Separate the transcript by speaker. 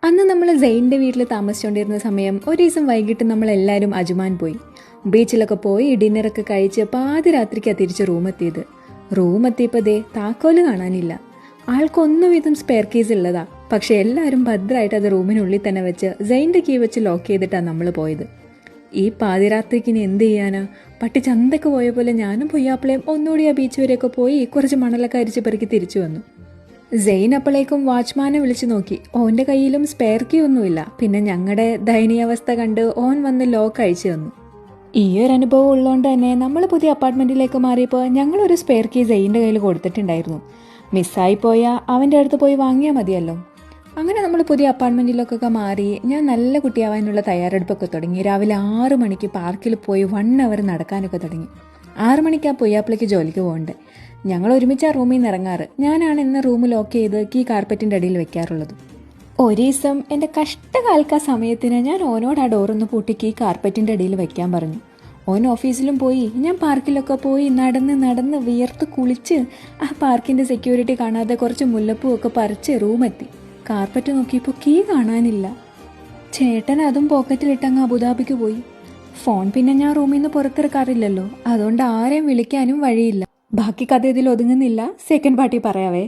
Speaker 1: അന്ന് നമ്മൾ സെയിൻ്റെ വീട്ടിൽ താമസിച്ചുകൊണ്ടിരുന്ന സമയം ഒരു ദിവസം വൈകിട്ട് നമ്മളെല്ലാവരും അജ്മാൻ പോയി. ബീച്ചിലൊക്കെ പോയി ഡിന്നറൊക്കെ കഴിച്ച് പാതിരാത്രിക്കാണ് തിരിച്ച് റൂമെത്തിയത്. റൂമെത്തിയപ്പോൾ ദേ താക്കോല് കാണാനില്ല. ആൾക്കൊന്നും ഇതും സ്പെയർ കീസ് ഉള്ളതാ. പക്ഷെ എല്ലാവരും ഭദ്രമായിട്ട് അത് റൂമിനുള്ളിൽ തന്നെ വെച്ച് സെയിൻ്റെ കീ വെച്ച് ലോക്ക് ചെയ്തിട്ടാണ് നമ്മൾ പോയത്. ഈ പാതിരാത്രിക്ക് ഇനി എന്ത് ചെയ്യാനാ? പട്ടി ചന്തക്ക് പോയ പോലെ ഞാനും പൊയ്യാപ്പിളയും ഒന്നുകൂടി ആ ബീച്ച് വരെയൊക്കെ പോയി കുറച്ച് മണലൊക്കെ അരിച്ച് പെറുക്കി തിരിച്ചു വന്നു. സെയിൻ അപ്പോഴേക്കും വാച്ച്മാനെ വിളിച്ചു നോക്കി. ഓൻ്റെ കയ്യിലും സ്പെയർ കീ ഒന്നുമില്ല. പിന്നെ ഞങ്ങളുടെ ദയനീയാവസ്ഥ കണ്ട് ഓൻ വന്ന് ലോക്ക് അയച്ചു തന്നു. ഈ ഒരു അനുഭവം ഉള്ളതുകൊണ്ട് തന്നെ നമ്മൾ പുതിയ അപ്പാർട്ട്മെൻറ്റിലേക്ക് മാറിയപ്പോൾ ഞങ്ങളൊരു സ്പെയർ കീ സെയിൻ്റെ കയ്യിൽ കൊടുത്തിട്ടുണ്ടായിരുന്നു. മിസ്സായി പോയാൽ അവൻ്റെ അടുത്ത് പോയി വാങ്ങിയാൽ മതിയല്ലോ. അങ്ങനെ നമ്മൾ പുതിയ അപ്പാർട്ട്മെൻറ്റിലേക്കൊക്കെ മാറി ഞാൻ നല്ല കുട്ടിയാവാനുള്ള തയ്യാറെടുപ്പൊക്കെ തുടങ്ങി. രാവിലെ 6 മണിക്ക് പാർക്കിൽ പോയി 1 അവർ നടക്കാനൊക്കെ തുടങ്ങി. 6 മണിക്ക് ആ പൊയ്യാപ്പിളേക്ക് ജോലിക്ക് പോകണ്ടേ. ഞങ്ങൾ ഒരുമിച്ച് ആ റൂമിൽ നിന്ന് ഇറങ്ങാറ്. ഞാനാണ് ഇന്ന് റൂം ലോക്ക് ചെയ്ത് കീ കാർപ്പറ്റിൻ്റെ അടിയിൽ വെക്കാറുള്ളത്. ഒരു ദിവസം എൻ്റെ കഷ്ടകാലക്ക സമയത്തിന് ഞാൻ ഓനോട് ആ ഡോറൊന്ന് പൂട്ടി കീ കാർപ്പറ്റിൻ്റെ അടിയിൽ വെക്കാൻ പറഞ്ഞു. ഓൻ ഓഫീസിലും പോയി. ഞാൻ പാർക്കിലൊക്കെ പോയി നടന്ന് വിയർത്ത് കുളിച്ച് ആ പാർക്കിൻ്റെ സെക്യൂരിറ്റി കാണാതെ കുറച്ച് മുല്ലപ്പൂവൊക്കെ പറിച്ച് റൂമെത്തി. കാർപ്പറ്റ് നോക്കിയപ്പോൾ കീ കാണാനില്ല. ചേട്ടൻ അതും പോക്കറ്റിലിട്ടങ്ങ് അബുദാബിക്ക് പോയി. ഫോൺ പിന്നെ ഞാൻ റൂമിൽ നിന്ന് പുറത്തിറക്കാറില്ലല്ലോ. അതുകൊണ്ട് ആരെയും വിളിക്കാനും വഴിയില്ല. ബാക്കി കഥ ഇതിൽ ഒതുങ്ങുന്നില്ല. Second party പറയാവേ.